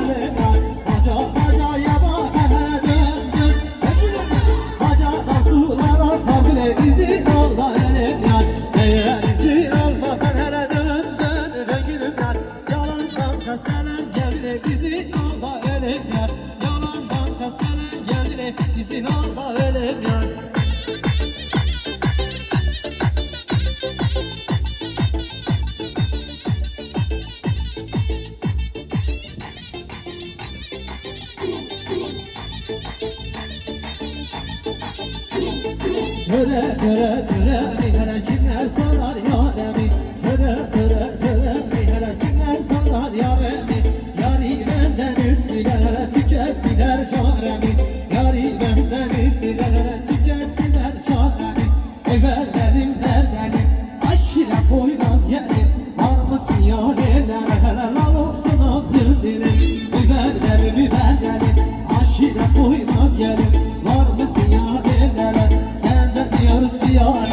elim yar. Baca bacaya bak hele dön dön. Bacada sulara kar bile izin Allah elim yar. Eğer izin almasan hele dön dön dön gülüm yar. Yalandan kastelen geldi izin Allah elim yar. Yalandan kastelen geldi izin Allah elim yar. Töre töre töre mi hele kimler sarar yaremi. Töre töre töre mi hele kimler sarar yaremi. Yari benden üttüler hele tükettiler çaremi. Yari benden üttüler hele tükettiler çaremi. Everlerim derdenim aşire koymaz yerim. Var mısın yareler hele lal olsun ağzın dilim. Everlerim biberlerim aşire koymaz yerim. Var mısın yareler diyoruz diyanet.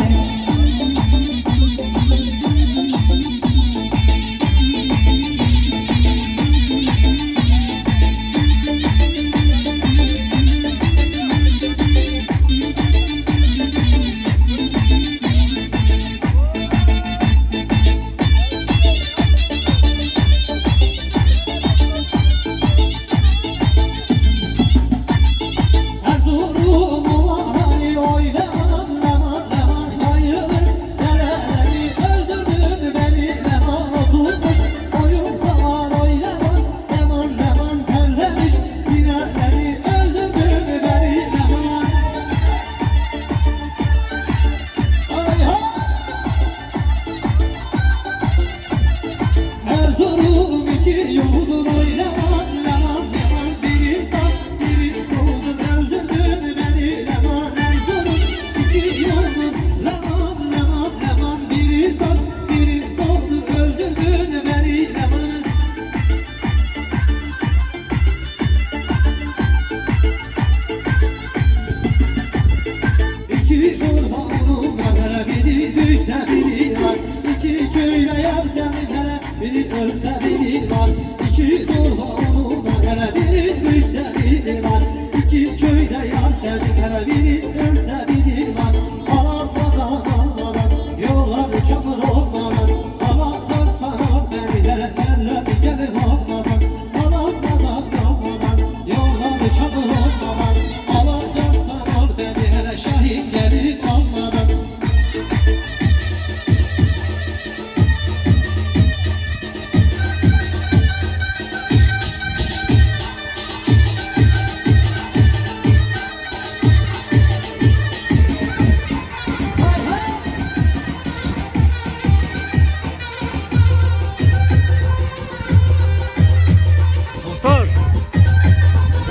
Biri ölse biri var, iki zorba onu var. Hele biri düşse biri var, iki köyde yar sevdik. Hele biri ölse biri var. Alamadan almadan, yollar çamur olmadan. Alacaksan al beni hele elleri gelip almadan. Alamadan almadan, yollar çamur olmadan. Alacaksan al beni hele şahin gelip almadan.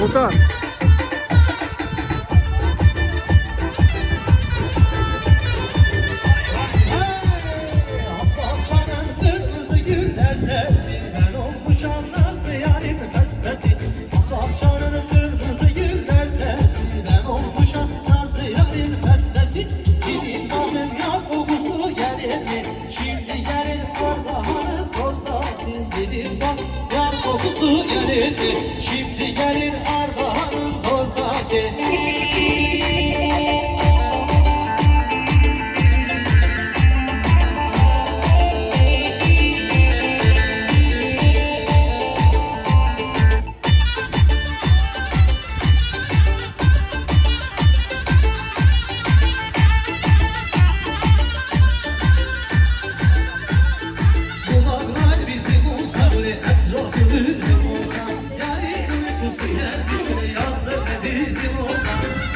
Muhtar. Aslanşanın kırmızı güller sesi, ben olmuşam nazlı yarim festesi. Aslanşanın kırmızı güller sesi, ben olmuşam nazlı yarim festesi. Bizim bazın yağ kokusu gelir mi? Şimdi gelir Ardahan'ın tozlası. Dedim bak yağ kokusu gelir mi? Şimdi gelir Ardahan'ın tozlası.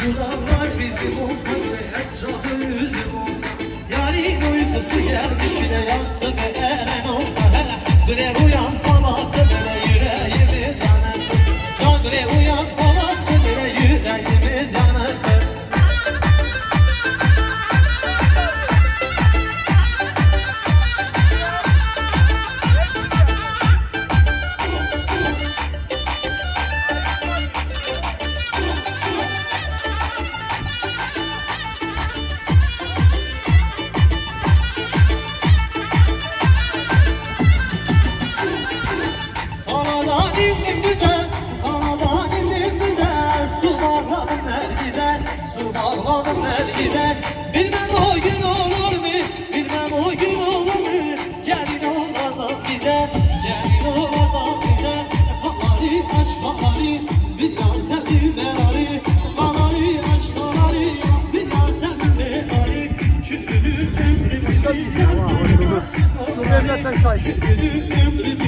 Kulağlar bizim olsa ve etrafı yüzüm olsa. Yarın uykusu gelmiş de yastık eren olsa. Hele bre uyan sabahtı böyle yüreğimiz yanar. Can bre uyan sabahtı böyle yüreğimiz yanar. şarkı. Ömrüm